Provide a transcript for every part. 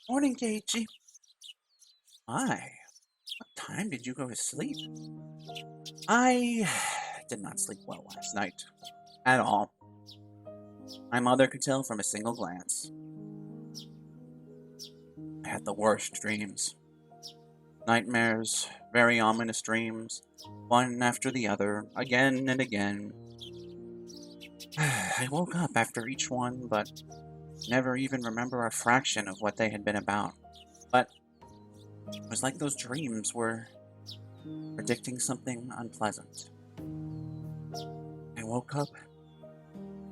Morning, Keiichi. Hi. What time did you go to sleep? I did not sleep well last night. At all. My mother could tell from a single glance. I had the worst dreams. Nightmares, very ominous dreams, one after the other, again and again. I woke up after each one, but never even remember a fraction of what they had been about. But it was like those dreams were predicting something unpleasant. I woke up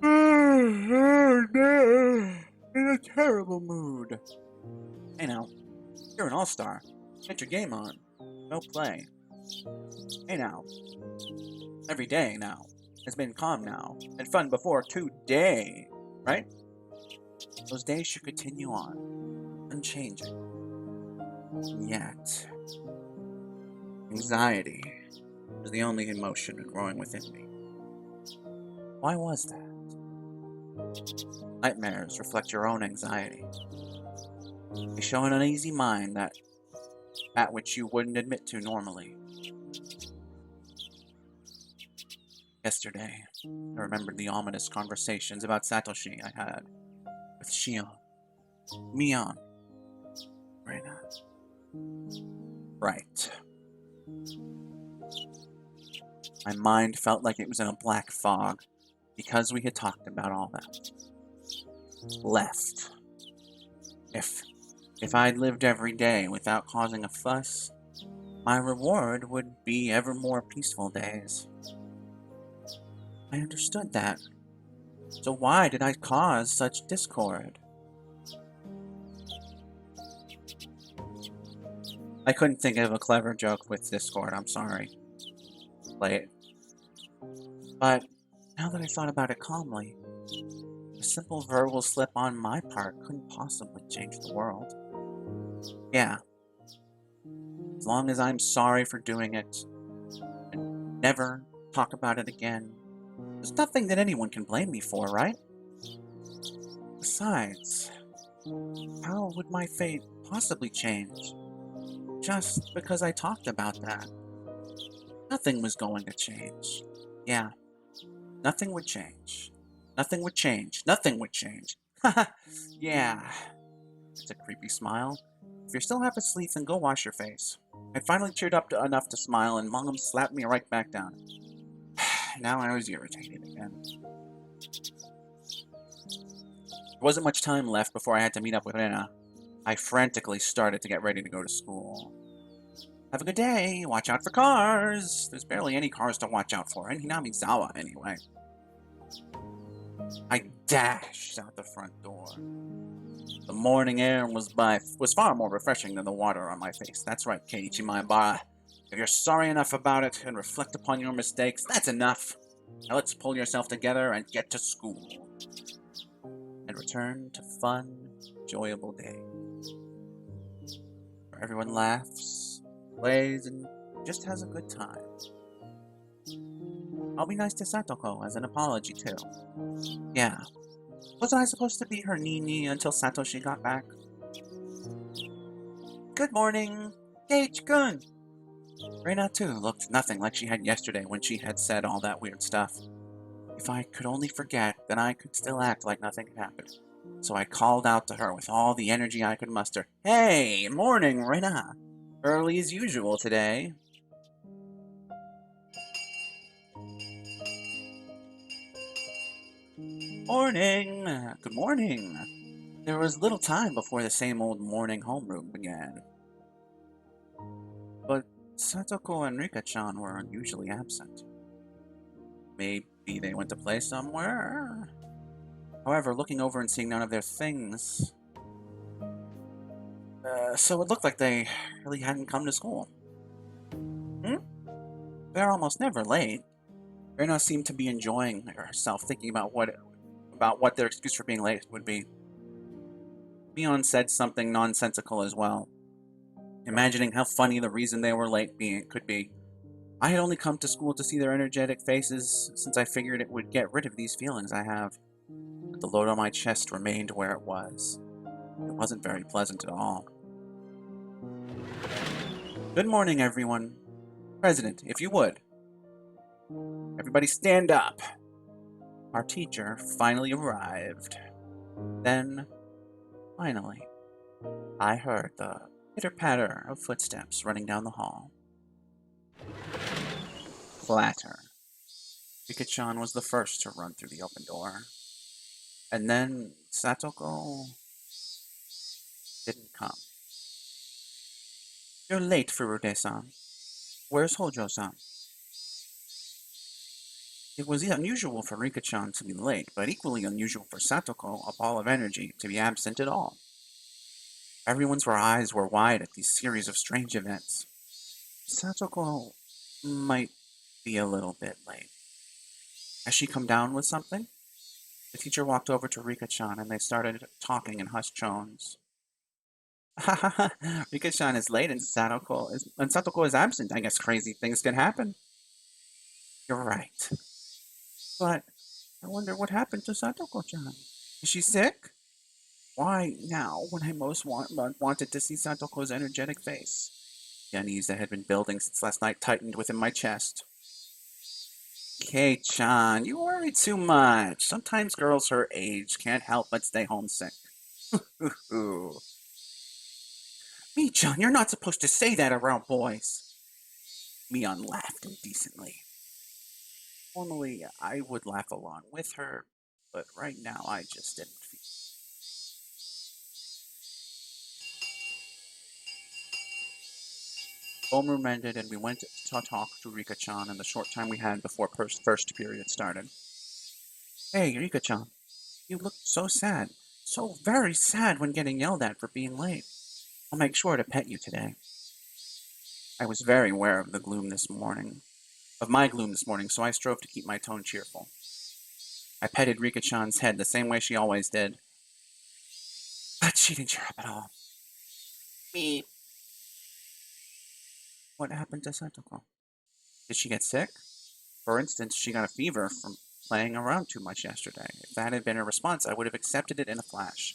in a terrible mood. Hey now, you're an all-star. Get your game on. Go play. Hey now, every day now has been calm now and fun before today, right? Those days should continue on, unchanging. And yet, anxiety was the only emotion growing within me. Why was that? Nightmares reflect your own anxiety. They show an uneasy mind that which you wouldn't admit to normally. Yesterday, I remembered the ominous conversations about Satoshi I had with Shion, Mion, Reina. Right. My mind felt like it was in a black fog because we had talked about all that. Left. If I'd lived every day without causing a fuss, my reward would be ever more peaceful days. I understood that. So why did I cause such discord? I couldn't think of a clever joke with discord, I'm sorry. Play it. But now that I thought about it calmly, a simple verbal slip on my part couldn't possibly change the world. Yeah, as long as I'm sorry for doing it and never talk about it again, there's nothing that anyone can blame me for, right? Besides, how would my fate possibly change just because I talked about that? Nothing was going to change. Yeah, nothing would change. Nothing would change. Nothing would change. Haha, yeah. It's a creepy smile. If you're still half asleep, then go wash your face. I'd finally cheered up enough to smile, and Mom slapped me right back down. Now I was irritated again. There wasn't much time left before I had to meet up with Rena. I frantically started to get ready to go to school. Have a good day. Watch out for cars. There's barely any cars to watch out for in Hinamizawa anyway. I dashed out the front door. The morning air was far more refreshing than the water on my face. That's right, Keiichi, my boy. If you're sorry enough about it and reflect upon your mistakes, that's enough. Now let's pull yourself together and get to school. And return to fun, enjoyable days. Where everyone laughs, plays, and just has a good time. I'll be nice to Satoko as an apology, too. Yeah. Wasn't I supposed to be her Nini until Satoshi got back? Good morning, Keiichi-kun! Reina, too, looked nothing like she had yesterday when she had said all that weird stuff. If I could only forget, then I could still act like nothing had happened. So I called out to her with all the energy I could muster. Hey, morning, Reina! Early as usual today. Morning! Good morning! There was little time before the same old morning homeroom began. But Satoko and Rika-chan were unusually absent. Maybe they went to play somewhere? However, looking over and seeing none of their things... so it looked like they really hadn't come to school. They're almost never late. Rena seemed to be enjoying herself, thinking about what their excuse for being late would be. Mion said something nonsensical as well, imagining how funny the reason they were late could be. I had only come to school to see their energetic faces, since I figured it would get rid of these feelings I have. But the load on my chest remained where it was. It wasn't very pleasant at all. Good morning, everyone. President, if you would. Everybody stand up. Our teacher finally arrived. Then, finally, I heard the pitter-patter of footsteps running down the hall. Clatter. Rika-chan was the first to run through the open door. And then Satoko didn't come. You're late, Furude-san. Where's Hojo-san? It was unusual for Rika-chan to be late, but equally unusual for Satoko, a ball of energy, to be absent at all. Everyone's eyes were wide at these series of strange events. Satoko might be a little bit late. Has she come down with something? The teacher walked over to Rika-chan and they started talking in hushed tones. Ha ha ha! Rika-chan is late and Satoko is absent. I guess crazy things can happen. You're right. But I wonder what happened to Satoko-chan. Is she sick? Why now, when I most wanted to see Satoko's energetic face? The unease that had been building since last night tightened within my chest. Kei-chan, you worry too much. Sometimes girls her age can't help but stay homesick. Ooh. Mi-chan, you're not supposed to say that around boys. Mion laughed indecently. Normally, I would laugh along with her, but right now I just didn't feel. Homeroom ended and we went to talk to Rika-chan in the short time we had before first period started. Hey, Rika-chan, you looked so sad. So very sad when getting yelled at for being late. I'll make sure to pet you today. I was very aware of my gloom this morning, so I strove to keep my tone cheerful. I petted Rika-chan's head the same way she always did. But she didn't cheer up at all. Me. What happened to Satoko? Did she get sick? For instance, she got a fever from playing around too much yesterday. If that had been her response, I would have accepted it in a flash.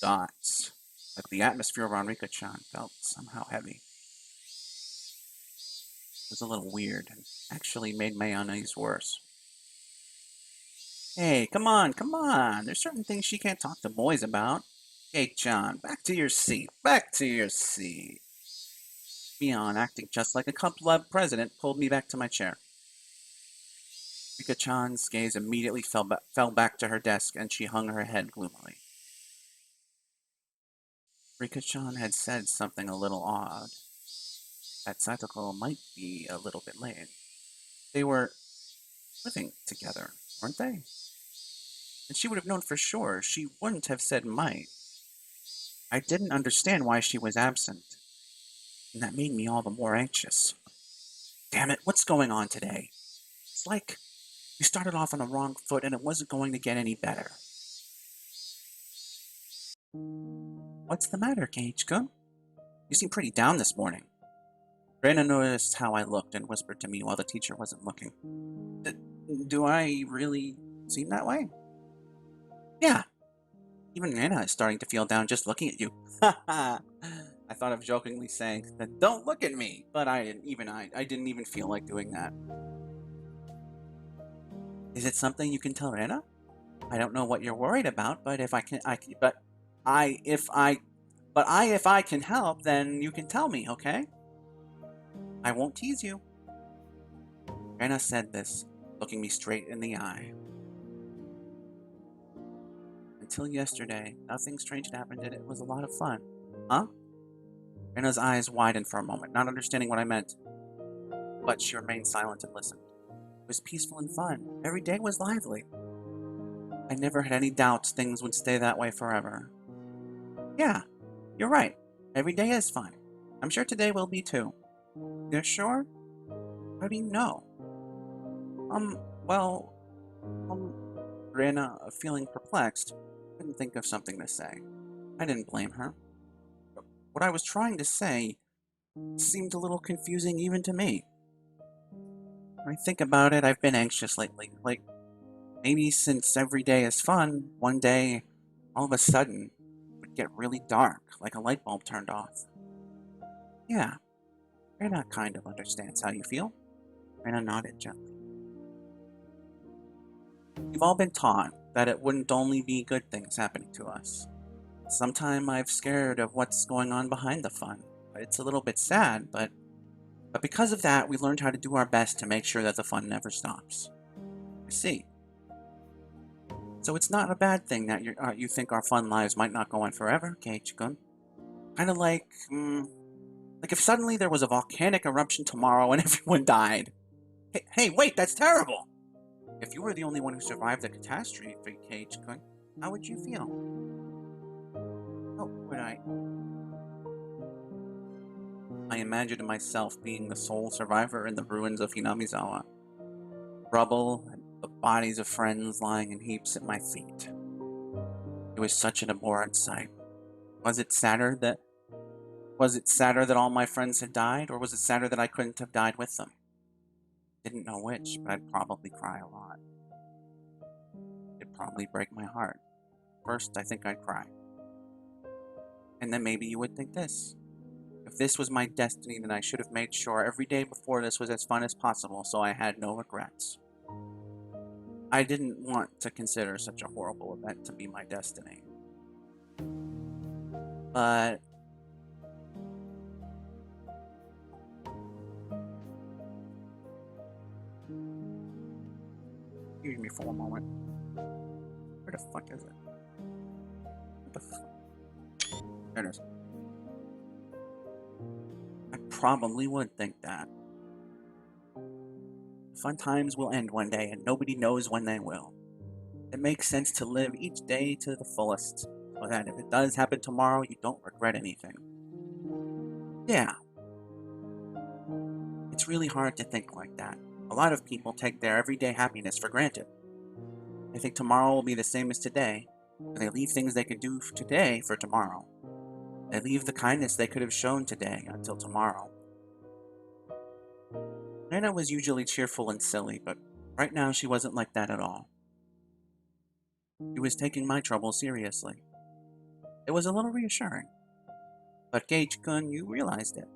Dots. Like the atmosphere around Rika-chan felt somehow heavy. It was a little weird, and actually made my unease worse. Hey, come on. There's certain things she can't talk to boys about. Hey, John, back to your seat. Mion, acting just like a club president, pulled me back to my chair. Rika-chan's gaze immediately fell back to her desk, and she hung her head gloomily. Rika-chan had said something a little odd. That Satoko might be a little bit late. They were living together, weren't they? And she would have known for sure. She wouldn't have said might. I didn't understand why she was absent, and that made me all the more anxious. Damn it, what's going on today? It's like we started off on the wrong foot and it wasn't going to get any better. What's the matter, Keiichiko? You seem pretty down this morning. Reina noticed how I looked and whispered to me while the teacher wasn't looking. Do I really seem that way? Yeah. Even Reina is starting to feel down just looking at you. Ha ha! I thought of jokingly saying that don't look at me, but I didn't even feel like doing that. Is it something you can tell Reina? I don't know what you're worried about, but if I can help, then you can tell me, okay? I won't tease you. Reina said this, looking me straight in the eye. Until yesterday, nothing strange had happened and it was a lot of fun. Huh? Reina's eyes widened for a moment, not understanding what I meant. But she remained silent and listened. It was peaceful and fun. Every day was lively. I never had any doubts things would stay that way forever. Yeah, you're right. Every day is fun. I'm sure today will be too. You're sure? How do you know? Reina, feeling perplexed, couldn't think of something to say. I didn't blame her. What I was trying to say seemed a little confusing even to me. When I think about it, I've been anxious lately. Maybe since every day is fun, one day, all of a sudden, get really dark, like a light bulb turned off. Yeah, Rena kind of understands how you feel. Rena nodded gently. We've all been taught that it wouldn't only be good things happening to us. Sometime I've scared of what's going on behind the fun. It's a little bit sad, but because of that, we learned how to do our best to make sure that the fun never stops. I see. So it's not a bad thing that you think our fun lives might not go on forever, Keiichi-kun. Kind of like if suddenly there was a volcanic eruption tomorrow and everyone died. Hey, wait, that's terrible! If you were the only one who survived the catastrophe, Keiichi-kun, how would you feel? Oh, would I? I imagined myself being the sole survivor in the ruins of Hinamizawa. Rubble and the bodies of friends lying in heaps at my feet. It was such an abhorrent sight. Was it sadder that all my friends had died, or was it sadder that I couldn't have died with them? Didn't know which, but I'd probably cry a lot. It'd probably break my heart. First, I think I'd cry. And then maybe you would think this. If this was my destiny, then I should have made sure every day before this was as fun as possible, so I had no regrets. I didn't want to consider such a horrible event to be my destiny. But excuse me for a moment. Where the fuck is it? What the fuck? There it is. I probably would think that. Fun times will end one day, and nobody knows when they will. It makes sense to live each day to the fullest, so that if it does happen tomorrow, you don't regret anything. Yeah. It's really hard to think like that. A lot of people take their everyday happiness for granted. They think tomorrow will be the same as today, and they leave things they could do today for tomorrow. They leave the kindness they could have shown today until tomorrow. Nana was usually cheerful and silly, but right now she wasn't like that at all. She was taking my trouble seriously. It was a little reassuring. But Gage-kun, you realized it.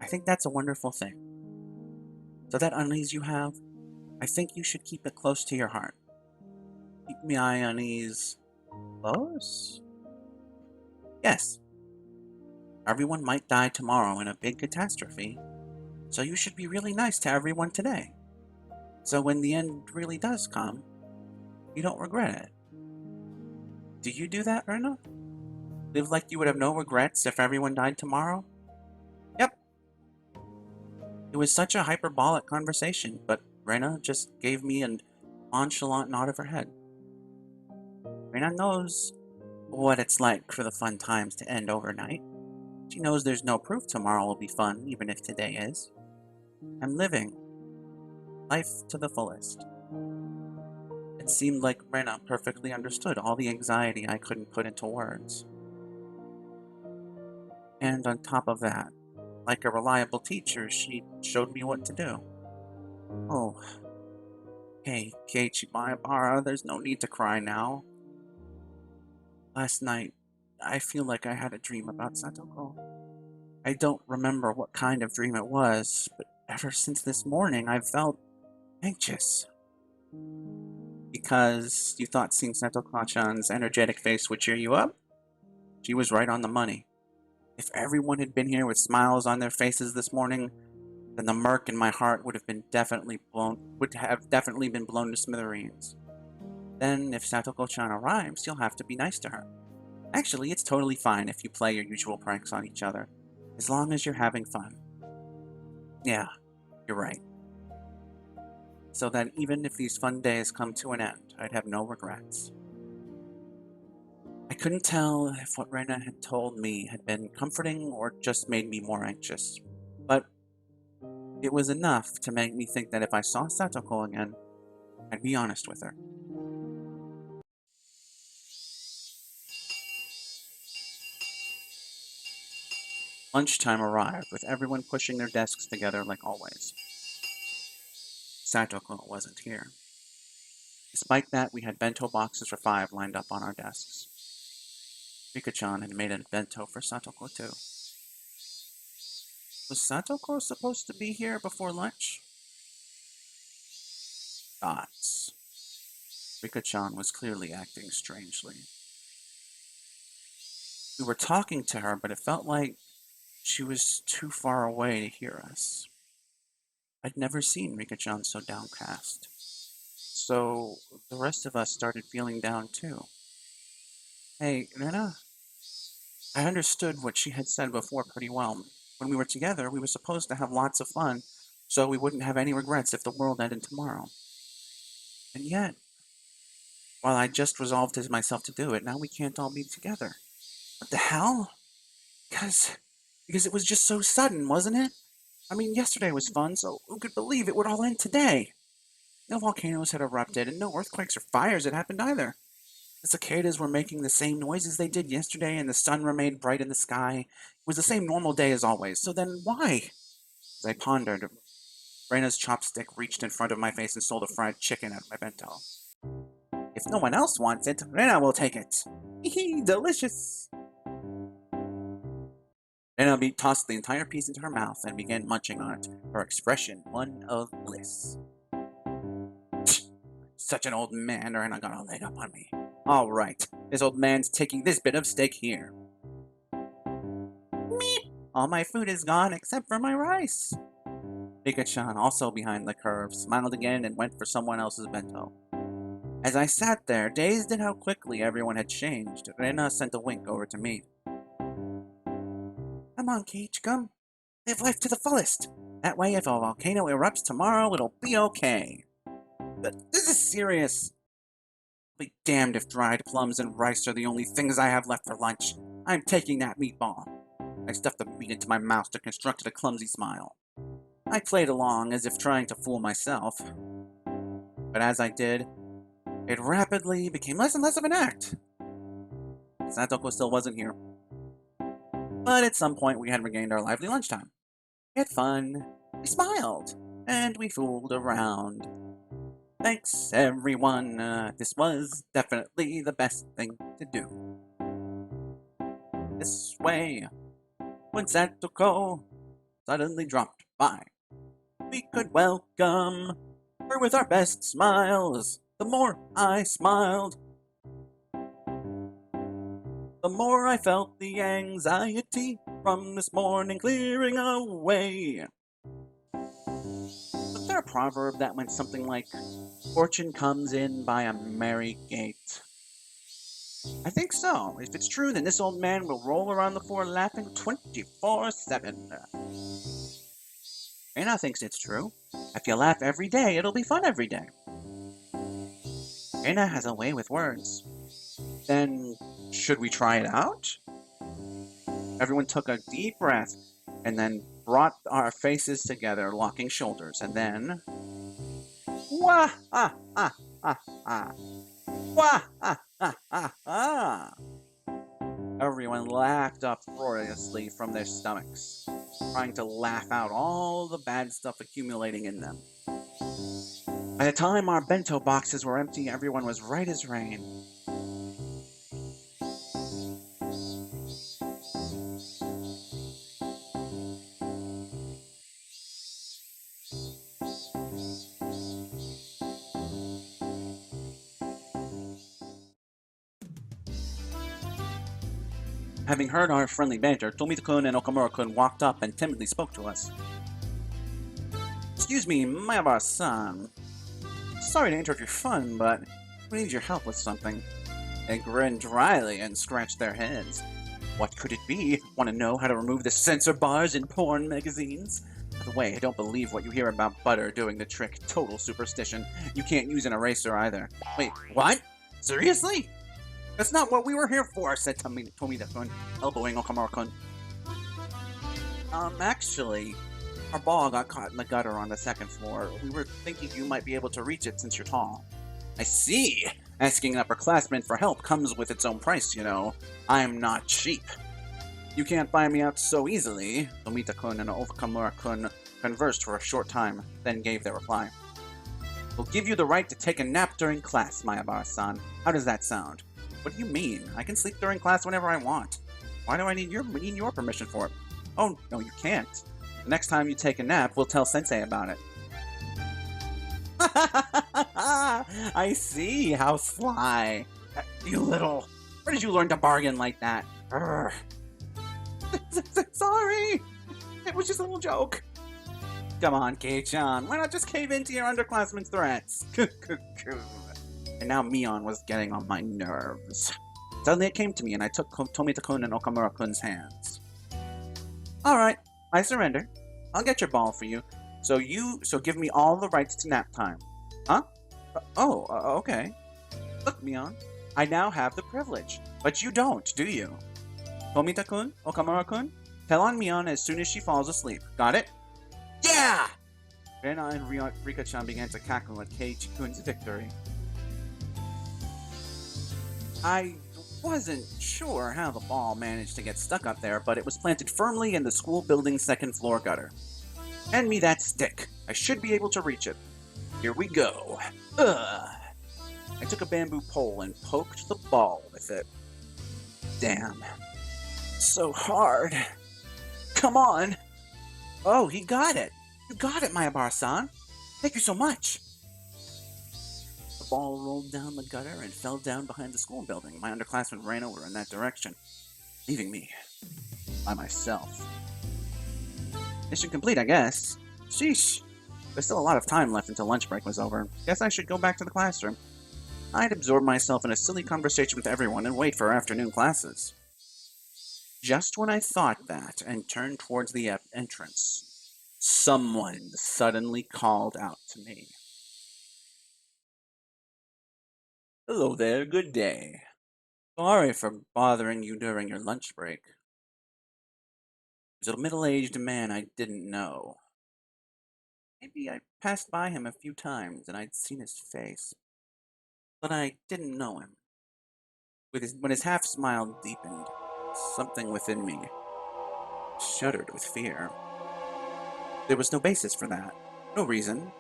I think that's a wonderful thing. So that unease you have, I think you should keep it close to your heart. Keep my unease close? Yes. Everyone might die tomorrow in a big catastrophe, so you should be really nice to everyone today. So when the end really does come, you don't regret it. Do you do that, Rena? Live like you would have no regrets if everyone died tomorrow? Yep. It was such a hyperbolic conversation, but Rena just gave me a nonchalant nod of her head. Rena knows what it's like for the fun times to end overnight. She knows there's no proof tomorrow will be fun, even if today is. I'm living life to the fullest. It seemed like Rena perfectly understood all the anxiety I couldn't put into words. And on top of that, like a reliable teacher, she showed me what to do. Oh, hey, Keiichi Maebara, there's no need to cry now. Last night, I feel like I had a dream about Satoko. I don't remember what kind of dream it was, but ever since this morning, I've felt anxious. Because you thought seeing Satoko-chan's energetic face would cheer you up? She was right on the money. If everyone had been here with smiles on their faces this morning, then the murk in my heart would have definitely been blown to smithereens. Then, if Satoko-chan arrives, you'll have to be nice to her. Actually, it's totally fine if you play your usual pranks on each other, as long as you're having fun. Yeah, you're right. So that even if these fun days come to an end, I'd have no regrets. I couldn't tell if what Rena had told me had been comforting or just made me more anxious, but it was enough to make me think that if I saw Satoko again, I'd be honest with her. Lunchtime arrived, with everyone pushing their desks together like always. Satoko wasn't here. Despite that, we had bento boxes for 5 lined up on our desks. Rika-chan had made a bento for Satoko too. Was Satoko supposed to be here before lunch? Thoughts. Rika-chan was clearly acting strangely. We were talking to her, but it felt like she was too far away to hear us. I'd never seen Rika-chan so downcast. So the rest of us started feeling down too. Hey, Rena, I understood what she had said before pretty well. When we were together, we were supposed to have lots of fun, so we wouldn't have any regrets if the world ended tomorrow. And yet, while I just resolved to myself to do it, now we can't all be together. What the hell? Because it was just so sudden, wasn't it? I mean, yesterday was fun, so who could believe it would all end today? No volcanoes had erupted, and no earthquakes or fires had happened either. The cicadas were making the same noises they did yesterday, and the sun remained bright in the sky. It was the same normal day as always, so then why? As I pondered, Reina's chopstick reached in front of my face and stole the fried chicken out of my bento. If no one else wants it, Reina will take it. Hee delicious! Reina tossed the entire piece into her mouth and began munching on it, her expression one of bliss. Such an old man, Reina got a leg up on me. All right, this old man's taking this bit of steak here. Meep! All my food is gone except for my rice. Rika-chan, also behind the curve, smiled again and went for someone else's bento. As I sat there, dazed at how quickly everyone had changed, Rena sent a wink over to me. Come on, Keich, come. Live life to the fullest. That way, if a volcano erupts tomorrow, it'll be okay. But this is serious. I'll be damned if dried plums and rice are the only things I have left for lunch. I'm taking that meatball. I stuffed the meat into my mouth and constructed a clumsy smile. I played along as if trying to fool myself. But as I did, it rapidly became less and less of an act. Satoko still wasn't here. But at some point we had regained our lively lunchtime. We had fun, we smiled, and we fooled around. Thanks, everyone. This was definitely the best thing to do. This way, when Satoko suddenly dropped by, we could welcome her with our best smiles. The more I smiled, the more I felt the anxiety from this morning clearing away. Was there a proverb that went something like, fortune comes in by a merry gate? I think so. If it's true, then this old man will roll around the floor laughing 24/7. Reina thinks it's true. If you laugh every day, it'll be fun every day. Reina has a way with words. Then, should we try it out? Everyone took a deep breath and then brought our faces together, locking shoulders, and then... Wah! Ah! Ah! Ah! Ah! Wah! Ah! Ah! Ah! Ah! Everyone laughed uproariously from their stomachs, trying to laugh out all the bad stuff accumulating in them. By the time our bento boxes were empty, everyone was right as rain. Having heard our friendly banter, Tomita-kun and Okamura-kun walked up and timidly spoke to us. Excuse me, Mayabara-san. Sorry to interrupt your fun, but we need your help with something. They grinned dryly and scratched their heads. What could it be? Want to know how to remove the censor bars in porn magazines? By the way, I don't believe what you hear about butter doing the trick. Total superstition. You can't use an eraser either. Wait, what? Seriously? That's not what we were here for, said Tomita-kun, elbowing Okamura-kun. Actually, our ball got caught in the gutter on the second floor. We were thinking you might be able to reach it since you're tall. I see. Asking an upperclassman for help comes with its own price, you know. I'm not cheap. You can't buy me out so easily. Tomita-kun and Okamura-kun conversed for a short time, then gave their reply. We'll give you the right to take a nap during class, Mayabara-san. How does that sound? What do you mean? I can sleep during class whenever I want. Why do I need your permission for it? Oh, no, you can't. The next time you take a nap, we'll tell Sensei about it. I see, how sly. You little... Where did you learn to bargain like that? Sorry! It was just a little joke. Come on, Kei-chan. Why not just cave into your underclassmen's threats? And now Mion was getting on my nerves. Suddenly it came to me, and I took Tomita-kun and Okamura-kun's hands. Alright, I surrender. I'll get your ball for you. So give me all the rights to nap time. Huh? Okay. Look, Mion, I now have the privilege. But you don't, do you? Tomita-kun, Okamura-kun, tell on Mion as soon as she falls asleep. Got it? Yeah! Rena and Rika-chan began to cackle at Keiichi-kun's victory. I wasn't sure how the ball managed to get stuck up there, but it was planted firmly in the school building's second floor gutter. Hand me that stick. I should be able to reach it. Here we go. Ugh. I took a bamboo pole and poked the ball with it. Damn. So hard. Come on. Oh, he got it. You got it, Mayabara-san. Thank you so much. The ball rolled down the gutter and fell down behind the school building. My underclassmen ran over in that direction, leaving me by myself. Mission complete, I guess. Sheesh. There's still a lot of time left until lunch break was over. Guess I should go back to the classroom. I'd absorb myself in a silly conversation with everyone and wait for afternoon classes. Just when I thought that and turned towards the entrance, someone suddenly called out to me. Hello there, good day. Sorry for bothering you during your lunch break. There's a middle-aged man I didn't know. Maybe I passed by him a few times and I'd seen his face, but I didn't know him. When his half-smile deepened, something within me shuddered with fear. There was no basis for that, no reason,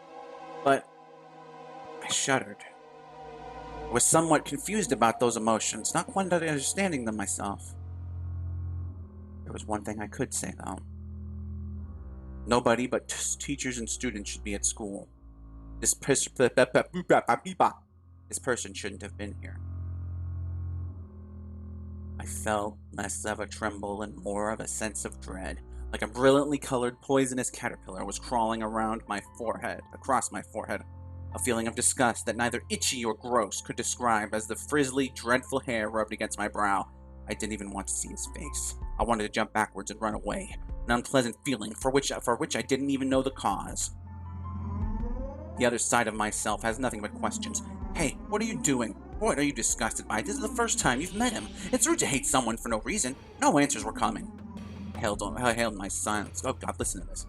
but I shuddered. I was somewhat confused about those emotions, not quite understanding them myself. There was one thing I could say, though. Nobody but teachers and students should be at school. This person shouldn't have been here. I felt less of a tremble and more of a sense of dread, like a brilliantly colored poisonous caterpillar was crawling around my forehead, across my forehead. A feeling of disgust that neither itchy or gross could describe as the frizzly, dreadful hair rubbed against my brow. I didn't even want to see his face. I wanted to jump backwards and run away, an unpleasant feeling for which I didn't even know the cause. The other side of myself has nothing but questions. Hey, what are you doing? What are you disgusted by? This is the first time you've met him. It's rude to hate someone for no reason. No answers were coming. I held my silence. Oh God, listen to this.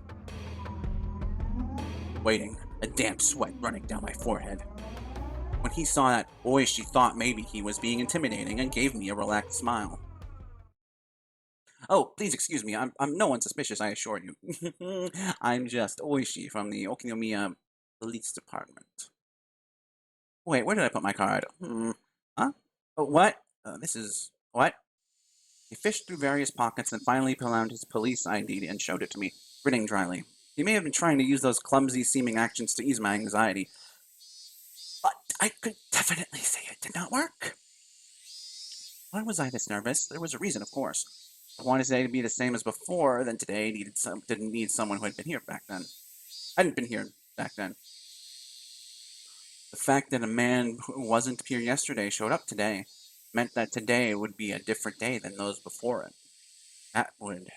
Waiting, a damp sweat running down my forehead. When he saw that, Oishi thought maybe he was being intimidating and gave me a relaxed smile. Oh, please excuse me. I'm no one suspicious, I assure you. I'm just Oishi from the Okinomiya Police Department. Wait, where did I put my card? Huh? Oh, what? This is... what? He fished through various pockets and finally pulled out his police ID and showed it to me, grinning dryly. He may have been trying to use those clumsy-seeming actions to ease my anxiety, but I could definitely say it did not work. Why was I this nervous? There was a reason, of course. I wanted today to be the same as before, then today didn't need someone who had been here back then. I hadn't been here back then. The fact that a man who wasn't here yesterday showed up today meant that today would be a different day than those before it. That would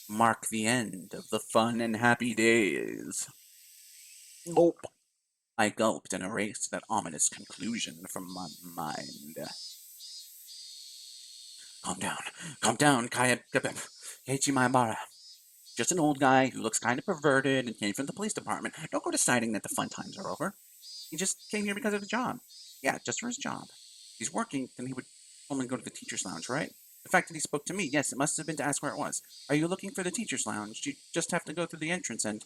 mark the end of the fun and happy days. Gulp. I gulped and erased that ominous conclusion from my mind. Calm down, Keiichi Maebara. Just an old guy who looks kind of perverted and came from the police department. Don't go deciding that the fun times are over. He just came here because of his job. Yeah, just for his job. If he's working, then he would only go to the teacher's lounge, right? The fact that he spoke to me, yes, it must have been to ask where it was. Are you looking for the teacher's lounge? You just have to go through the entrance and...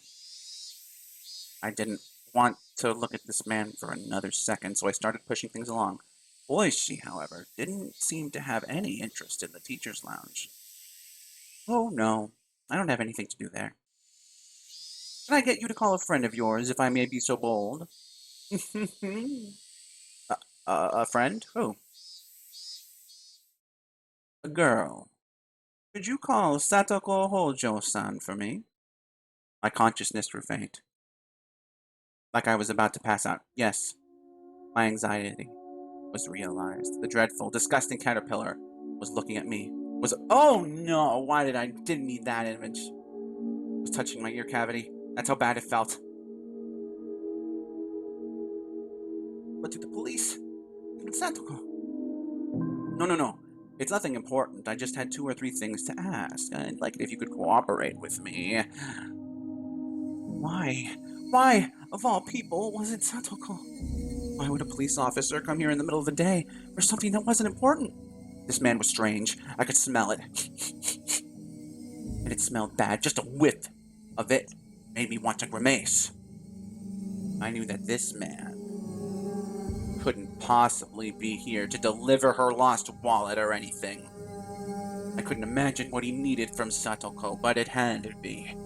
I didn't want to look at this man for another second, so I started pushing things along. Oishi, however, didn't seem to have any interest in the teacher's lounge. Oh, no, I don't have anything to do there. Can I get you to call a friend of yours, if I may be so bold? A friend? Who? A girl. Could you call Satoko Hojo-san for me? My consciousness grew faint, like I was about to pass out. Yes, my anxiety was realized. The dreadful, disgusting caterpillar was looking at me. Oh no, why didn't need that image. It was touching my ear cavity. That's how bad it felt. But to the police, even Satoko. No. It's nothing important. I just had 2 or 3 things to ask. I'd like it if you could cooperate with me. Why? Why, of all people, was it Satoko? Why would a police officer come here in the middle of the day for something that wasn't important? This man was strange. I could smell it. And it smelled bad. Just a whiff of it made me want to grimace. I knew that this man couldn't possibly be here to deliver her lost wallet or anything. I couldn't imagine what he needed from Satoko, but it had to be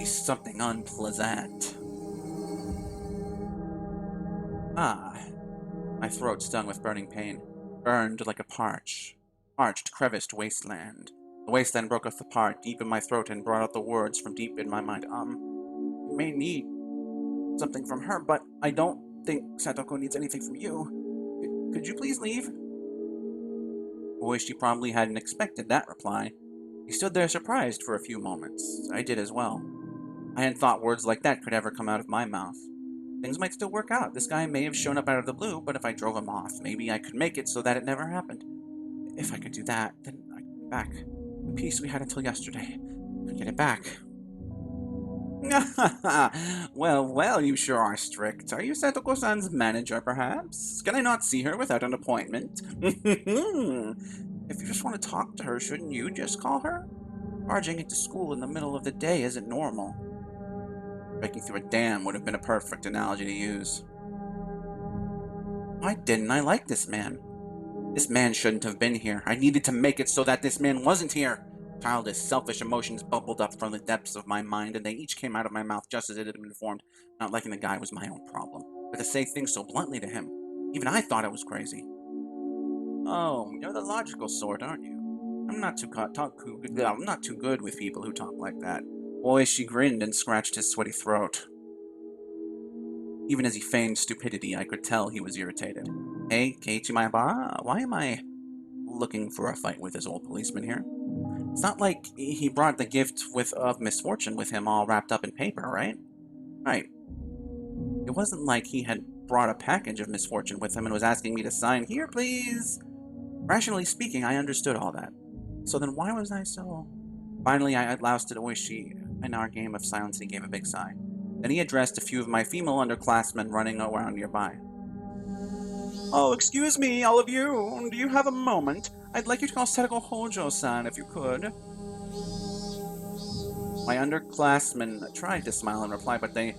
something unpleasant. Ah, my throat stung with burning pain, burned like a parched, creviced wasteland. The wasteland broke off apart deep in my throat and brought out the words from deep in my mind. You may need something from her, but I don't think Satoko needs anything from you. Could you please leave? Boy, she probably hadn't expected that reply. He stood there surprised for a few moments. I did as well. I hadn't thought words like that could ever come out of my mouth. Things might still work out. This guy may have shown up out of the blue, but if I drove him off, maybe I could make it so that it never happened. If I could do that, then I could get back. The peace we had until yesterday. I could get it back. Well, you sure are strict. Are you Satoko-san's manager, perhaps? Can I not see her without an appointment? If you just want to talk to her, shouldn't you just call her? Barging into school in the middle of the day isn't normal. Breaking through a dam would have been a perfect analogy to use. Why didn't I like this man? This man shouldn't have been here. I needed to make it so that this man wasn't here. Childish, selfish emotions bubbled up from the depths of my mind, and they each came out of my mouth just as it had been formed. Not liking the guy was my own problem, but to say things so bluntly to him, even I thought I was crazy. Oh, you're the logical sort, aren't you? I'm not too good with people who talk like that. Boy, she grinned and scratched his sweaty throat. Even as he feigned stupidity, I could tell he was irritated. Hey, Keiichi Maebara, why am I looking for a fight with this old policeman here? It's not like he brought the gift of misfortune with him all wrapped up in paper, right? Right. It wasn't like he had brought a package of misfortune with him and was asking me to sign, here, please. Rationally speaking, I understood all that. So then why was I so... Finally, I ousted Oishi in our game of silence, and he gave a big sigh. Then he addressed a few of my female underclassmen running around nearby. Oh, excuse me, all of you. Do you have a moment? I'd like you to call Satoko Hojo-san, if you could. My underclassmen tried to smile in reply, but they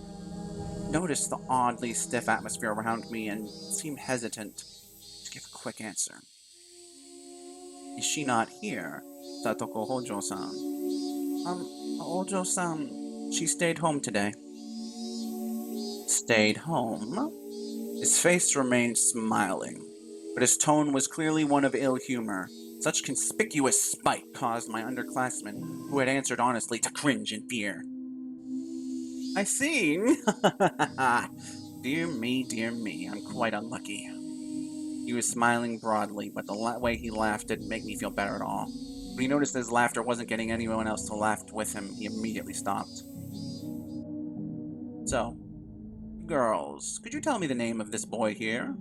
noticed the oddly stiff atmosphere around me and seemed hesitant to give a quick answer. Is she not here, Satoko Hojo-san? Hojo-san, she stayed home today. Stayed home? His face remained smiling, but his tone was clearly one of ill humor. Such conspicuous spite caused my underclassmen, who had answered honestly, to cringe in fear. I see. Dear me, I'm quite unlucky. He was smiling broadly, but the way he laughed didn't make me feel better at all. When he noticed his laughter wasn't getting anyone else to laugh with him, he immediately stopped. So, girls, could you tell me the name of this boy here,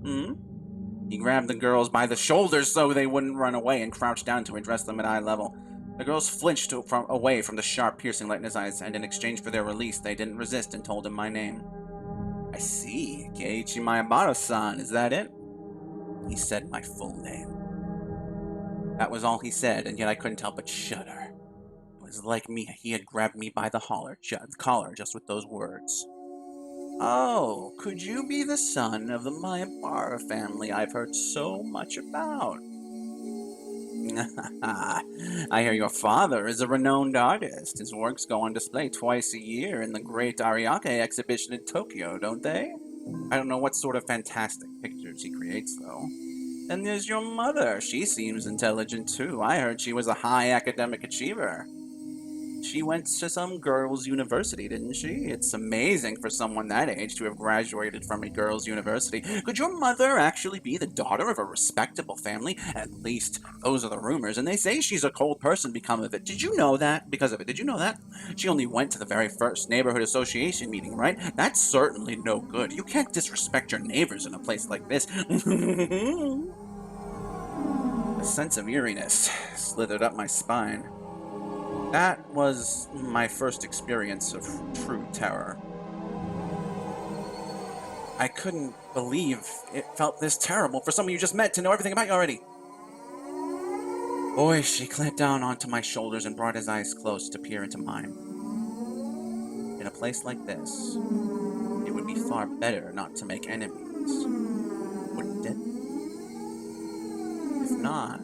He grabbed the girls by the shoulders so they wouldn't run away and crouched down to address them at eye level. The girls flinched away from the sharp, piercing light in his eyes, and in exchange for their release, they didn't resist and told him my name. I see. Keiichi Maebara-san, is that it? He said my full name. That was all he said, and yet I couldn't help but shudder. It was like he had grabbed me by the collar just with those words. Oh, could you be the son of the Mayabara family I've heard so much about? I hear your father is a renowned artist. His works go on display twice a year in the Great Ariake exhibition in Tokyo, don't they? I don't know what sort of fantastic pictures he creates, though. Then there's your mother. She seems intelligent, too. I heard she was a high academic achiever. She went to some girls' university, didn't she? It's amazing for someone that age to have graduated from a girls' university. Could your mother actually be the daughter of a respectable family? At least, those are the rumors, and they say she's a cold person because of it. Did you know that? Because of it, did you know that? She only went to the very first neighborhood association meeting, right? That's certainly no good. You can't disrespect your neighbors in a place like this. A sense of eeriness slithered up my spine. That was my first experience of true terror. I couldn't believe it felt this terrible for someone you just met to know everything about you already. Boy, she clamped down onto my shoulders and brought his eyes close to peer into mine. In a place like this, it would be far better not to make enemies, wouldn't it? If not...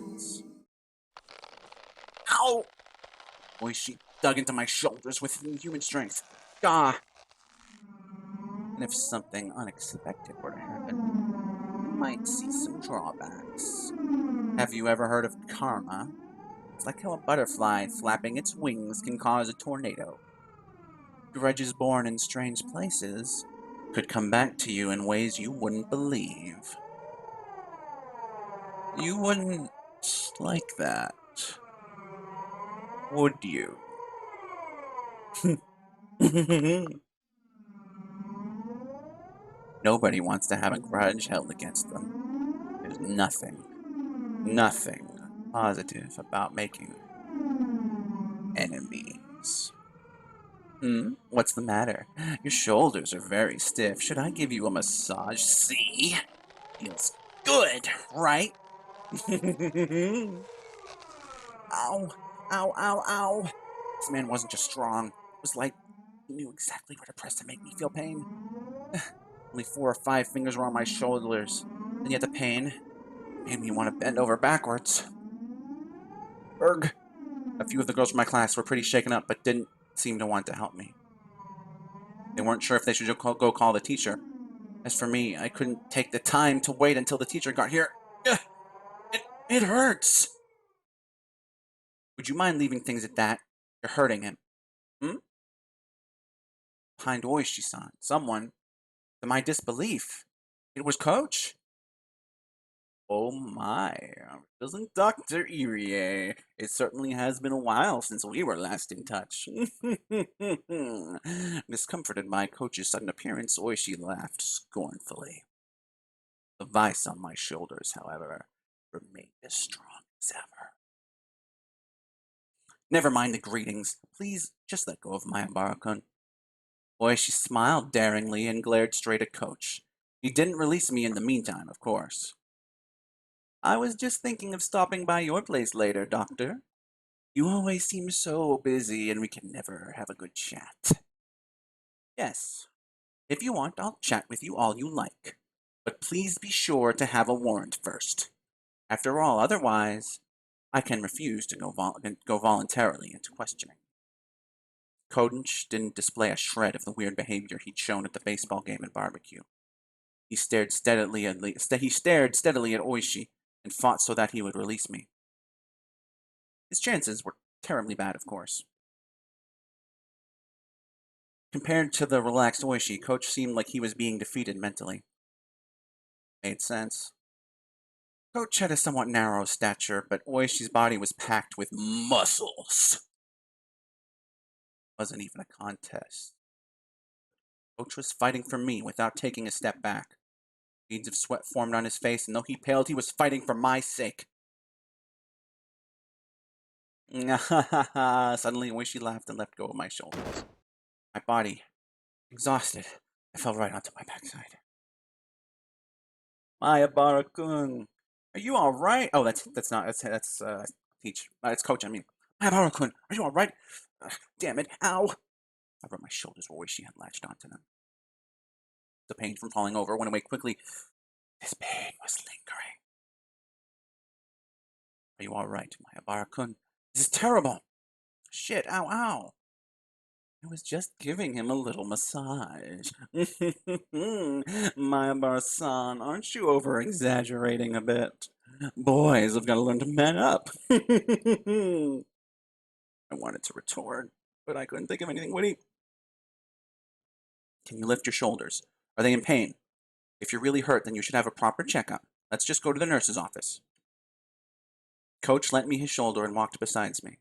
Ow! Boy, she dug into my shoulders with inhuman strength. Ah! And if something unexpected were to happen, you might see some drawbacks. Have you ever heard of karma? It's like how a butterfly flapping its wings can cause a tornado. Grudges born in strange places could come back to you in ways you wouldn't believe. You wouldn't like that, would you? Nobody wants to have a grudge held against them. There's nothing positive about making enemies. What's the matter? Your shoulders are very stiff. Should I give you a massage? See? Feels good, right? Ow, ow, ow, ow. This man wasn't just strong. It was like he knew exactly where to press to make me feel pain. Only 4 or 5 fingers were on my shoulders, and yet the pain made me want to bend over backwards. Erg. A few of the girls from my class were pretty shaken up, but didn't seem to want to help me. They weren't sure if they should go call the teacher. As for me, I couldn't take the time to wait until the teacher got here. Ugh, it hurts. Would you mind leaving things at that? You're hurting him. Hmm? Behind Oishi-san, someone, to my disbelief, it was Coach. Oh my, doesn't Dr. Irie? It certainly has been a while since we were last in touch. Discomforted by Coach's sudden appearance, Oishi laughed scornfully. The vice on my shoulders, however, remained as strong as ever. Never mind the greetings. Please, just let go of my Mayabara-kun. Oishi smiled daringly and glared straight at Coach. He didn't release me in the meantime, of course. I was just thinking of stopping by your place later, Doctor. You always seem so busy and we can never have a good chat. Yes, if you want, I'll chat with you all you like. But please be sure to have a warrant first. After all, otherwise, I can refuse to go voluntarily into questioning. Coach didn't display a shred of the weird behavior he'd shown at the baseball game and barbecue. He stared steadily at Oishi and fought so that he would release me. His chances were terribly bad, of course. Compared to the relaxed Oishi, Coach seemed like he was being defeated mentally. Made sense. Coach had a somewhat narrow stature, but Oishi's body was packed with muscles. It wasn't even a contest. Coach was fighting for me without taking a step back. Beads of sweat formed on his face, and though he paled, he was fighting for my sake. Suddenly, Oishi laughed and let go of my shoulders. My body, exhausted, I fell right onto my backside. Mayabara-kun, are you all right? Oh, that's teach. It's Coach. I mean, Mayabara-kun, are you all right? Damn it! Ow! I rubbed my shoulders where Oishi had latched onto them. the pain from falling over, went away quickly. This pain was lingering. Are you all right, Mayabara-kun? This is terrible. Shit, ow, ow. I was just giving him a little massage. Mayabara-san, aren't you over-exaggerating a bit? Boys have got to learn to man up. I wanted to retort, but I couldn't think of anything witty. Can you lift your shoulders? Are they in pain? If you're really hurt, then you should have a proper checkup. Let's just go to the nurse's office. Coach lent me his shoulder and walked beside me.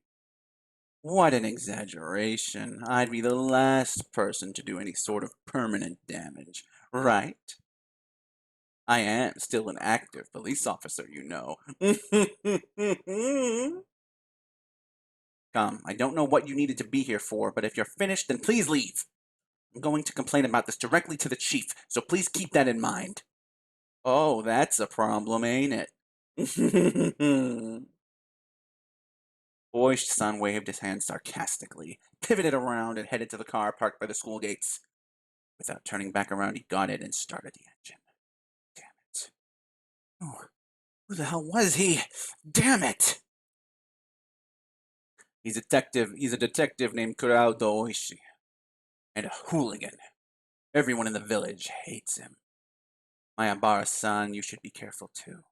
What an exaggeration. I'd be the last person to do any sort of permanent damage, right? I am still an active police officer, you know. Come, I don't know what you needed to be here for, but if you're finished, then please leave. I'm going to complain about this directly to the chief, so please keep that in mind. Oh, that's a problem, ain't it? Boyish-san waved his hand sarcastically, pivoted around, and headed to the car parked by the school gates. Without turning back around, he got in and started the engine. Damn it. Oh, who the hell was he? Damn it! He's a detective named Kurao-Oishi, and a hooligan. Everyone in the village hates him. Mayabara-san, you should be careful too.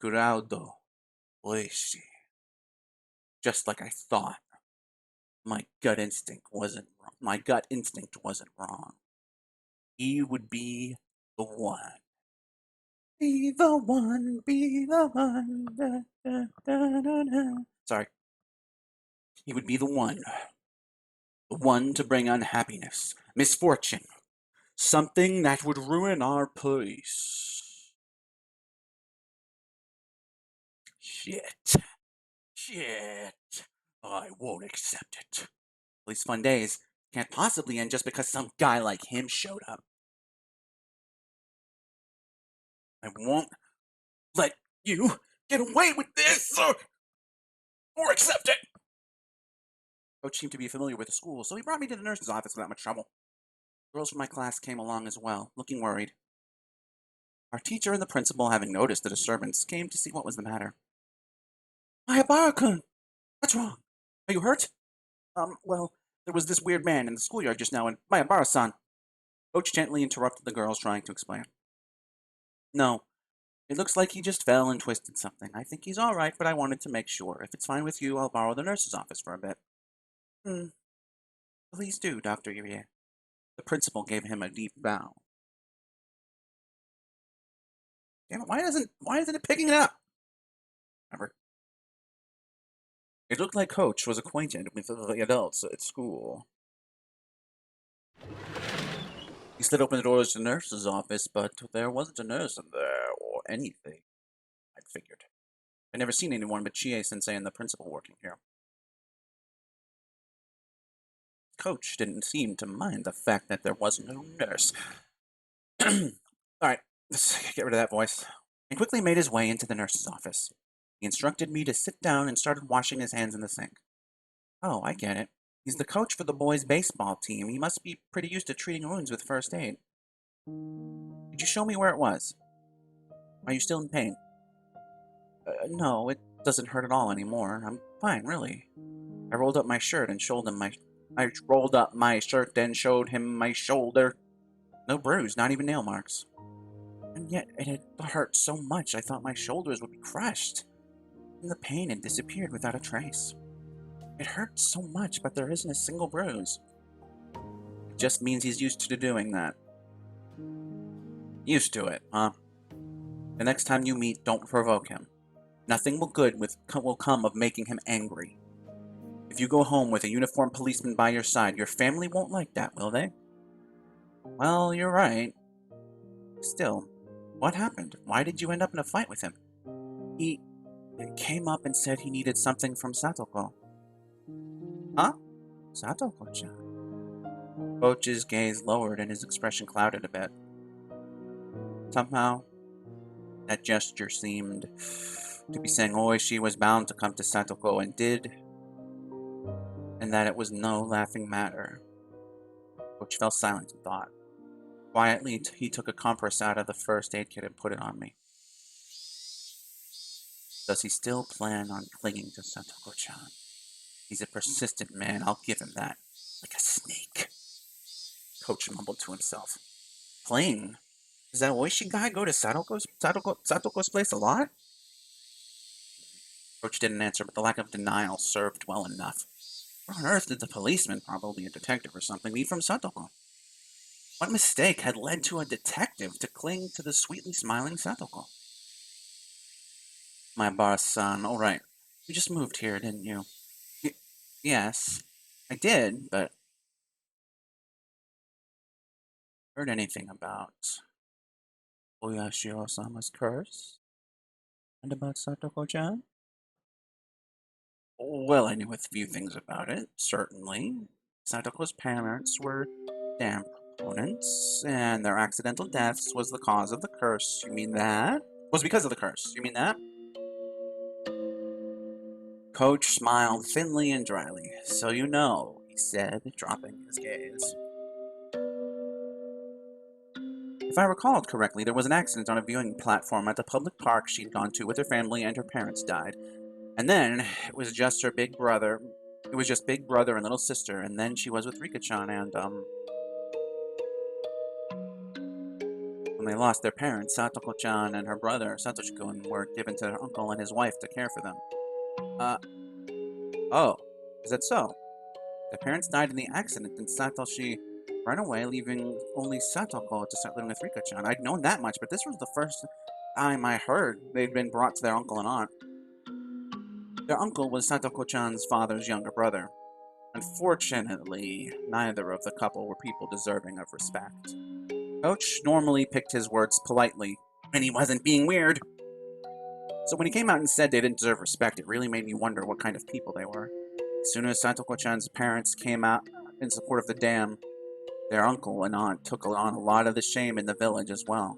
Kurao-Oishi. Just like I thought. My gut instinct wasn't wrong. He would be the one. Be the one, be the one. Da, da, da, da, da. Sorry. He would be the one. The one to bring unhappiness, misfortune, something that would ruin our place. Shit. I won't accept it. These fun days can't possibly end just because some guy like him showed up. I won't let you get away with this or accept it. Coach seemed to be familiar with the school, so he brought me to the nurse's office without much trouble. Girls from my class came along as well, looking worried. Our teacher and the principal, having noticed the disturbance, came to see what was the matter. Mayabara-kun! What's wrong? Are you hurt? Well, there was this weird man in the schoolyard just now, and Mayabara-san. Coach gently interrupted the girls, trying to explain. No, it looks like he just fell and twisted something. I think he's all right, but I wanted to make sure. If it's fine with you, I'll borrow the nurse's office for a bit. Please do, Dr. Irie. The principal gave him a deep bow. Damn it, why isn't it picking it up? Remember. It looked like Coach was acquainted with the adults at school. He slid open the doors to the nurse's office, but there wasn't a nurse in there, or anything, I'd figured. I'd never seen anyone but Chie-sensei and the principal working here. Coach didn't seem to mind the fact that there was no nurse. Alright, let's get rid of that voice. He quickly made his way into the nurse's office. He instructed me to sit down and started washing his hands in the sink. Oh, I get it. He's the coach for the boys' baseball team. He must be pretty used to treating wounds with first aid. Could you show me where it was? Are you still in pain? No, it doesn't hurt at all anymore. I'm fine, really. I rolled up my shirt and showed him my shoulder. No bruise, not even nail marks. And yet it had hurt so much I thought my shoulders would be crushed. And the pain had disappeared without a trace. It hurts so much, but there isn't a single bruise. It just means he's used to doing that. Used to it, huh? The next time you meet, don't provoke him. Nothing will come of making him angry. If you go home with a uniformed policeman by your side, your family won't like that, will they? Well, you're right. Still, what happened? Why did you end up in a fight with him? He came up and said he needed something from Satoko. Huh? Satoko-chan. Coach's gaze lowered and his expression clouded a bit. Somehow, that gesture seemed to be saying Oishi was bound to come to Satoko and did, and that it was no laughing matter. Coach fell silent in thought. Quietly, he took a compress out of the first aid kit and put it on me. Does he still plan on clinging to Satoko-chan? He's a persistent man, I'll give him that. Like a snake. Coach mumbled to himself. Cling? Does that Oishi guy go to Satoko's place a lot? Coach didn't answer, but the lack of denial served well enough. Where on earth did the policeman, probably a detective or something, meet from Satoko? What mistake had led to a detective to cling to the sweetly smiling Satoko? My boss-san, all right. You just moved here, didn't you? Yes, I did, but heard anything about Oyashiro-sama's curse? And about Satoko-chan? Well, I knew a few things about it, certainly. Satoko's parents were dam proponents, and their accidental deaths was the cause of the curse. You mean that? Was because of the curse. You mean that? Coach smiled thinly and dryly. So you know, he said, dropping his gaze. If I recalled correctly, there was an accident on a viewing platform at the public park she'd gone to with her family and her parents died. And then it was just her big brother. It was just big brother and little sister, and then she was with Rika-chan and, when they lost their parents, Satoko-chan and her brother, Satoshi-kun, were given to their uncle and his wife to care for them. Uh, oh, is that so? Their parents died in the accident, and Satoshi ran away, leaving only Satoko to start living with Rika-chan. I'd known that much, but this was the first time I heard they'd been brought to their uncle and aunt. Their uncle was Satoko-chan's father's younger brother. Unfortunately, neither of the couple were people deserving of respect. Coach normally picked his words politely, and he wasn't being weird. So when he came out and said they didn't deserve respect, it really made me wonder what kind of people they were. As soon as Satoko-chan's parents came out in support of the dam, their uncle and aunt took on a lot of the shame in the village as well.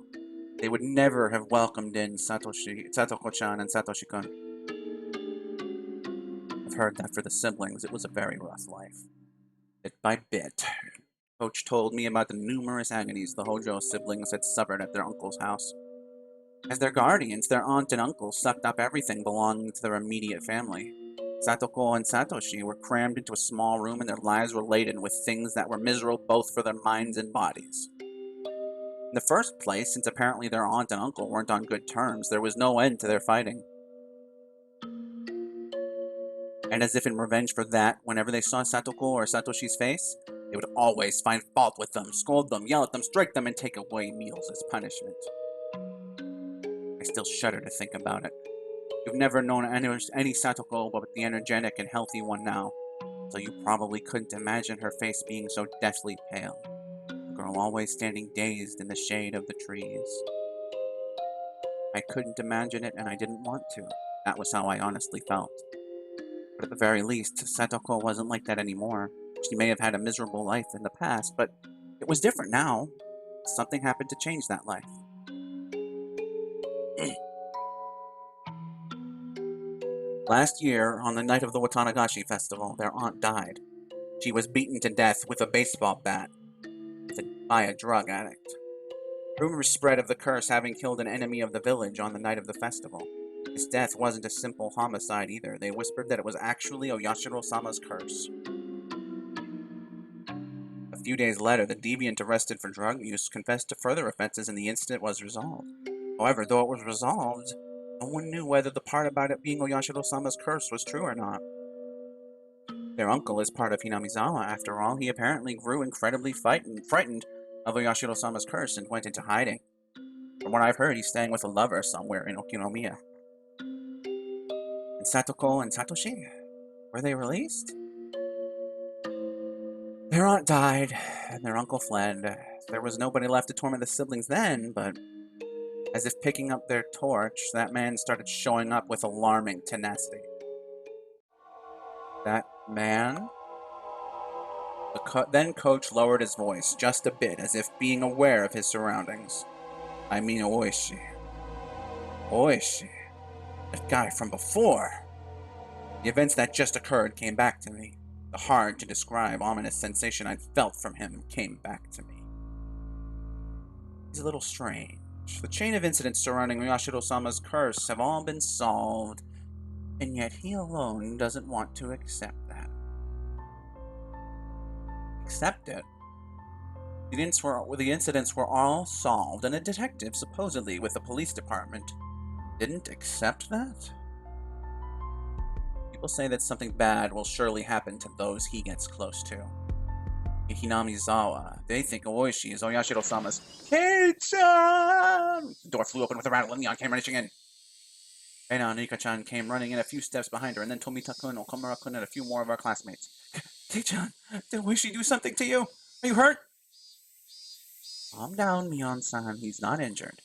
They would never have welcomed in Satoko-chan and Satoshi-kun. I've heard that for the siblings, it was a very rough life. Bit by bit, Coach told me about the numerous agonies the Hojo siblings had suffered at their uncle's house. As their guardians, their aunt and uncle sucked up everything belonging to their immediate family. Satoko and Satoshi were crammed into a small room and their lives were laden with things that were miserable both for their minds and bodies. In the first place, since apparently their aunt and uncle weren't on good terms, there was no end to their fighting. And as if in revenge for that, whenever they saw Satoko or Satoshi's face, they would always find fault with them, scold them, yell at them, strike them, and take away meals as punishment. I still shudder to think about it. You've never known any Satoko but the energetic and healthy one now, so you probably couldn't imagine her face being so deathly pale. The girl always standing dazed in the shade of the trees. I couldn't imagine it, and I didn't want to. That was how I honestly felt. But at the very least, Satoko wasn't like that anymore. She may have had a miserable life in the past, but it was different now. Something happened to change that life. Last year, on the night of the Watanagashi festival, their aunt died. She was beaten to death with a baseball bat by a drug addict. Rumors spread of the curse having killed an enemy of the village on the night of the festival. His death wasn't a simple homicide either. They whispered that it was actually Oyashiro-sama's curse. A few days later, the deviant arrested for drug use confessed to further offenses and the incident was resolved. However, though it was resolved, no one knew whether the part about it being Oyashiro-sama's curse was true or not. Their uncle is part of Hinamizawa, after all. He apparently grew incredibly frightened of Oyashiro-sama's curse and went into hiding. From what I've heard, he's staying with a lover somewhere in Okinomiya. And Satoko and Satoshi? Were they released? Their aunt died, and their uncle fled. There was nobody left to torment the siblings then, but as if picking up their torch, that man started showing up with alarming tenacity. That man? Then Coach lowered his voice, just a bit, as if being aware of his surroundings. I mean Oishi. Oishi. That guy from before. The events that just occurred came back to me. The hard-to-describe ominous sensation I'd felt from him came back to me. It's a little strange. The chain of incidents surrounding Yashiro-sama's curse have all been solved, and yet he alone doesn't want to accept that. Accept it? The incidents were all solved, and a detective, supposedly with the police department, didn't accept that? People say that something bad will surely happen to those he gets close to. Hinamizawa, they think Oishi is Oyashiro-sama's Kei-chan! The door flew open with a rattle and Neon came rushing in. Reina and Rika-chan came running in a few steps behind her, and then Tomita-kun, Okamura-kun, and a few more of our classmates. Kei-chan, did Oishi do something to you? Are you hurt? Calm down, Mion-san. He's not injured.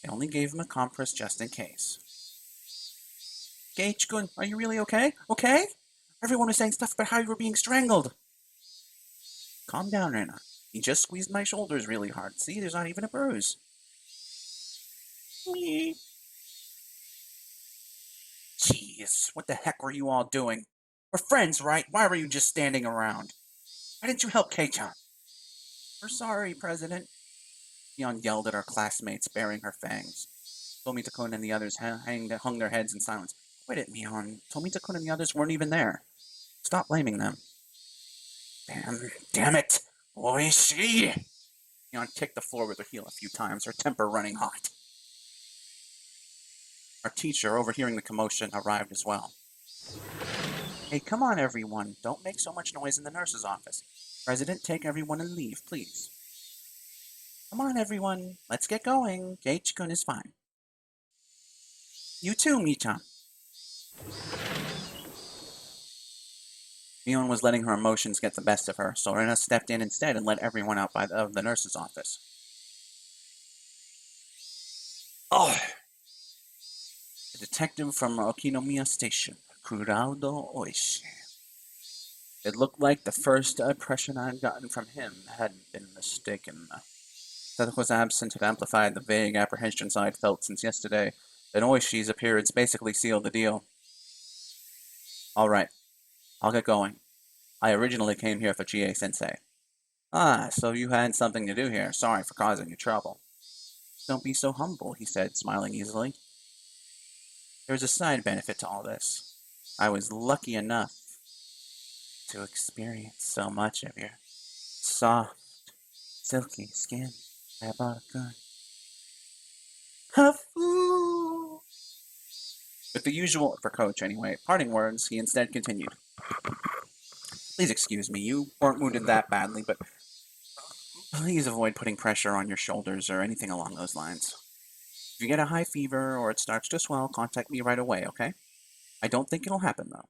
They only gave him a compress just in case. Gage-kun, are you really okay? Okay? Everyone was saying stuff about how you were being strangled. Calm down, Reina. He just squeezed my shoulders really hard. See, there's not even a bruise. Me. Jeez, what the heck were you all doing? We're friends, right? Why were you just standing around? Why didn't you help Kei-chan? We're sorry, President. Mion yelled at our classmates, baring her fangs. Tomita-kun and the others hung their heads in silence. Quit it, Mion. Tomita-kun and the others weren't even there. Stop blaming them. Damn it! Oishi! Mion kicked the floor with her heel a few times, her temper running hot. Our teacher, overhearing the commotion, arrived as well. Hey, come on, everyone. Don't make so much noise in the nurse's office. President, take everyone and leave, please. Come on, everyone. Let's get going. Gage-kun is fine. You too, Mi-chan. Mion was letting her emotions get the best of her, so Rena stepped in instead and let everyone out of the nurse's office. Oh! The detective from Okinomiya Station, Kurado Oishi. It looked like the first impression I'd gotten from him hadn't been mistaken. Satoko's absence had amplified the vague apprehensions I'd felt since yesterday, and Oishi's appearance basically sealed the deal. All right, I'll get going. I originally came here for Chie-sensei. Ah, so you had something to do here. Sorry for causing you trouble. Don't be so humble, he said, smiling easily. There's a side benefit to all this. I was lucky enough to experience so much of your soft, silky skin. I bought a gun. Hafu! With the usual, for Coach anyway, parting words, he instead continued. Please excuse me, you weren't wounded that badly, but please avoid putting pressure on your shoulders or anything along those lines. If you get a high fever or it starts to swell, contact me right away, okay? I don't think it'll happen, though.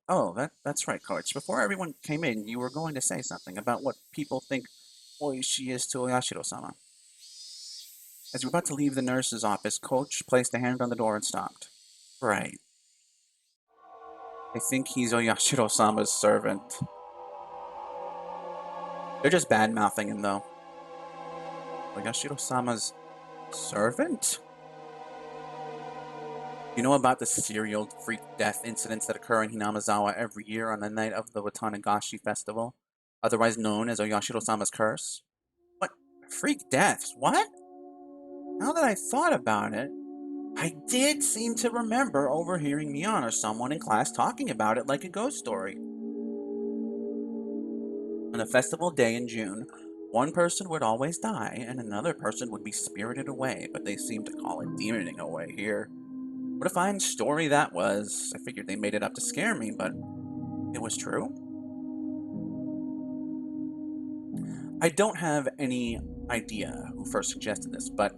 Oh, that's right, Coach. Before everyone came in, you were going to say something about what people think Oishi is to Oyashiro-sama. As we were about to leave the nurse's office, Coach placed a hand on the door and stopped. Right. I think he's Oyashiro-sama's servant. They're just bad-mouthing him, though. Oyashiro-sama's servant? You know about the serial freak death incidents that occur in Hinamizawa every year on the night of the Watanagashi festival, otherwise known as Oyashiro-sama's curse? What? Freak deaths? What? Now that I thought about it, I did seem to remember overhearing Mion or someone in class talking about it like a ghost story. On a festival day in June, one person would always die and another person would be spirited away, but they seemed to call it demoning away here. What a fine story that was. I figured they made it up to scare me, but it was true. I don't have any idea who first suggested this, but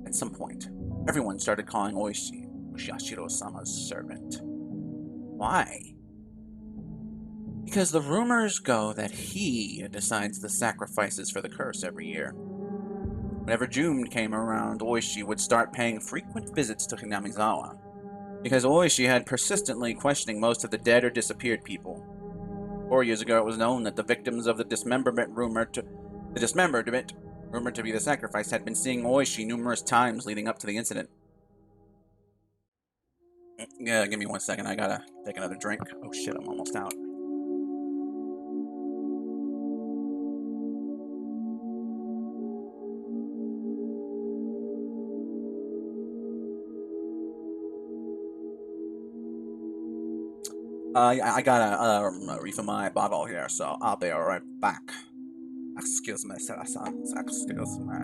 at some point, everyone started calling Oishi Yashiro-sama's servant. Why? Because the rumors go that he decides the sacrifices for the curse every year. Whenever June came around, Oishi would start paying frequent visits to Hinamizawa, because Oishi had persistently questioning most of the dead or disappeared people. 4 years ago, it was known that the victims of the dismemberment rumored to be the sacrifice had been seeing Oishi numerous times leading up to the incident. Yeah, give me 1 second. I gotta take another drink. Oh shit, I'm almost out. I gotta refill my bottle here, so I'll be right back. Excuse me, citizens. Excuse me.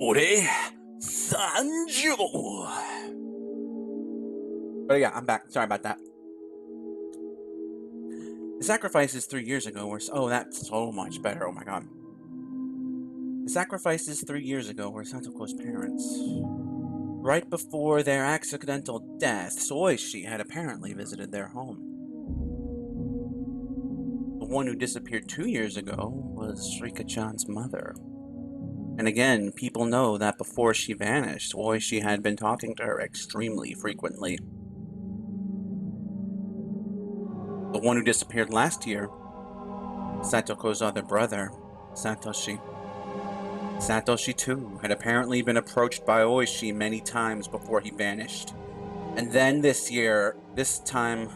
Ore Sanjo. But yeah, I'm back. Sorry about that. The sacrifices 3 years ago were. Oh, that's so much better. Oh my god. The sacrifices 3 years ago were Satoko's parents. Right before their accidental death, Soishi had apparently visited their home. The one who disappeared 2 years ago was Rika-chan's mother. And again, people know that before she vanished, Soishi had been talking to her extremely frequently. The one who disappeared last year, Satoko's other brother, Satoshi. Satoshi, too, had apparently been approached by Oishi many times before he vanished. And then this year, this time,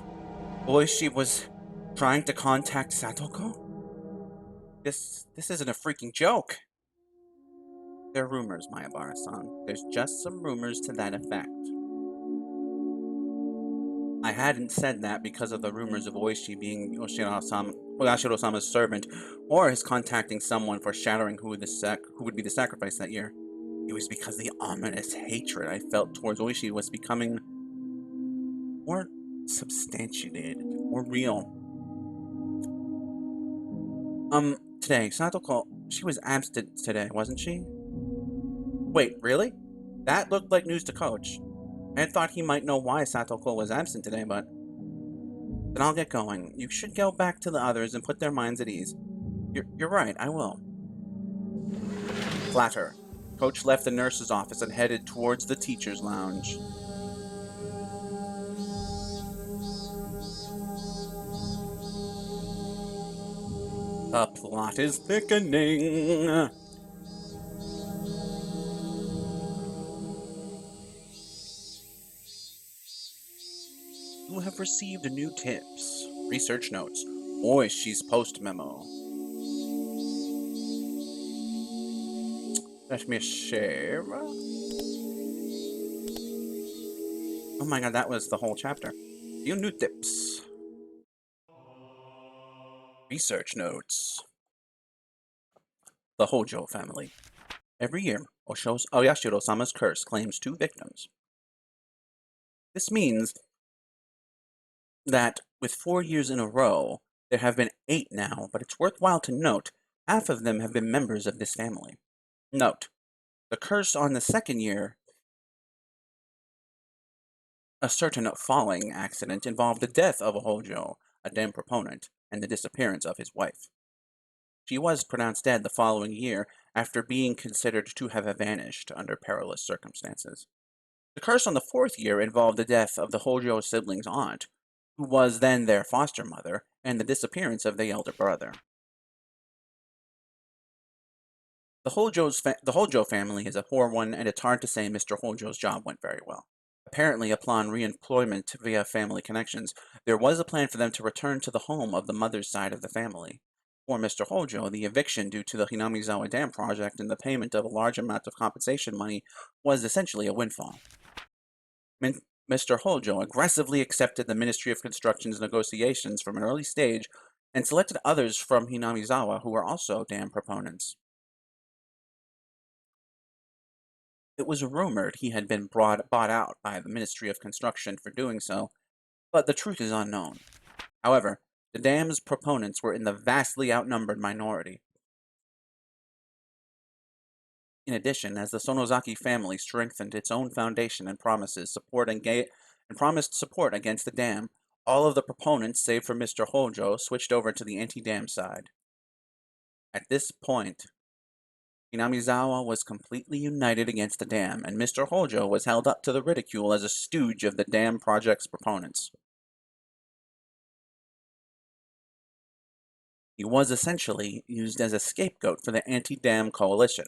Oishi was trying to contact Satoko? This isn't a freaking joke. They're rumors, Mayabara-san. There's just some rumors to that effect. I hadn't said that because of the rumors of Oishi being Yashiro-sama's servant, or his contacting someone for shattering who would be the sacrifice that year. It was because the ominous hatred I felt towards Oishi was becoming more substantiated, more real. Today, Satoko, she was absent today, wasn't she? Wait, really? That looked like news to Coach. I had thought he might know why Satoko was absent today, but... Then I'll get going. You should go back to the others and put their minds at ease. You're right, I will. Flatter. Coach left the nurse's office and headed towards the teacher's lounge. The plot is thickening. You have received new tips. Research notes. Oishi's post memo. Let me share. Oh my god, that was the whole chapter. Few new tips. Research notes. The Hojo family. Every year, Oyashiro-sama's curse claims 2 victims. This means that with 4 years in a row, there have been 8 now, but it's worthwhile to note half of them have been members of this family. Note, the curse on the second year, a certain falling accident, involved the death of a Hojo, a den proponent, and the disappearance of his wife. She was pronounced dead the following year after being considered to have vanished under perilous circumstances. The curse on the fourth year involved the death of the Hojo siblings' aunt, who was then their foster mother, and the disappearance of the elder brother. The Hojo family is a poor one, and it's hard to say Mr. Hojo's job went very well. Apparently, upon re-employment via family connections, there was a plan for them to return to the home of the mother's side of the family. For Mr. Hojo, the eviction due to the Hinamizawa Dam project and the payment of a large amount of compensation money was essentially a windfall. Mr. Hojo aggressively accepted the Ministry of Construction's negotiations from an early stage and selected others from Hinamizawa who were also dam proponents. It was rumored he had been bought out by the Ministry of Construction for doing so, but the truth is unknown. However, the dam's proponents were in the vastly outnumbered minority. In addition, as the Sonozaki family strengthened its own foundation and promised support against the dam, all of the proponents, save for Mr. Hojo, switched over to the anti-dam side. At this point, Hinamizawa was completely united against the dam, and Mr. Hojo was held up to the ridicule as a stooge of the dam project's proponents. He was essentially used as a scapegoat for the anti-dam coalition.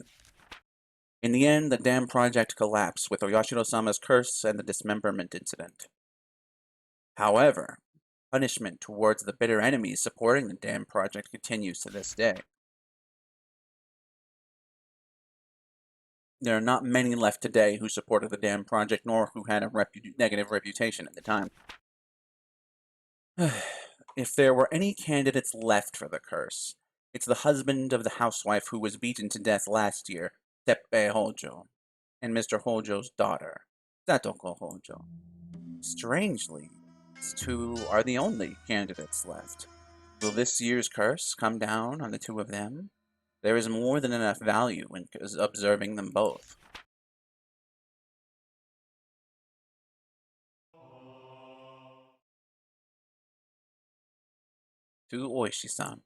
In the end, the dam project collapsed with Oyashiro-sama's curse and the dismemberment incident. However, punishment towards the bitter enemies supporting the dam project continues to this day. There are not many left today who supported the dam project, nor who had a negative reputation at the time. If there were any candidates left for the curse, it's the husband of the housewife who was beaten to death last year, Teppei Hojo, and Mr. Hojo's daughter, Satoko Hojo. Strangely, these two are the only candidates left. Will this year's curse come down on the two of them? There is more than enough value in observing them both. To Oishi-san.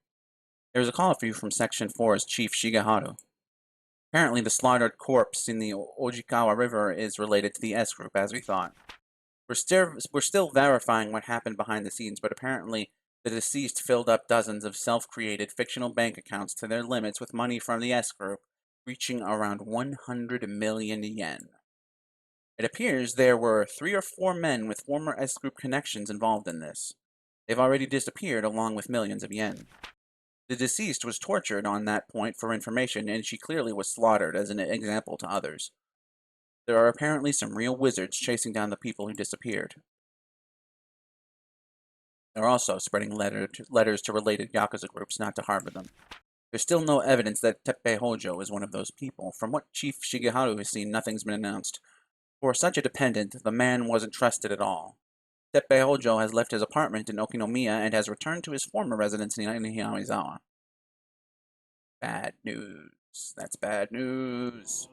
There is a call for you from Section 4's Chief Shigeharu. Apparently the slaughtered corpse in the Ojikawa River is related to the S group, as we thought. We're still verifying what happened behind the scenes, but apparently the deceased filled up dozens of self-created fictional bank accounts to their limits with money from the S group, reaching around 100 million yen. It appears there were 3 or 4 men with former S group connections involved in this. They've already disappeared along with millions of yen. The deceased was tortured on that point for information, and she clearly was slaughtered as an example to others. There are apparently some real wizards chasing down the people who disappeared. They're also spreading letters to related Yakuza groups not to harbor them. There's still no evidence that Teppei Hojo is one of those people. From what Chief Shigeharu has seen, nothing's been announced. For such a dependent, the man wasn't trusted at all. Teppei Hojo has left his apartment in Okinomiya and has returned to his former residence in Hinamizawa. Bad news. That's bad news.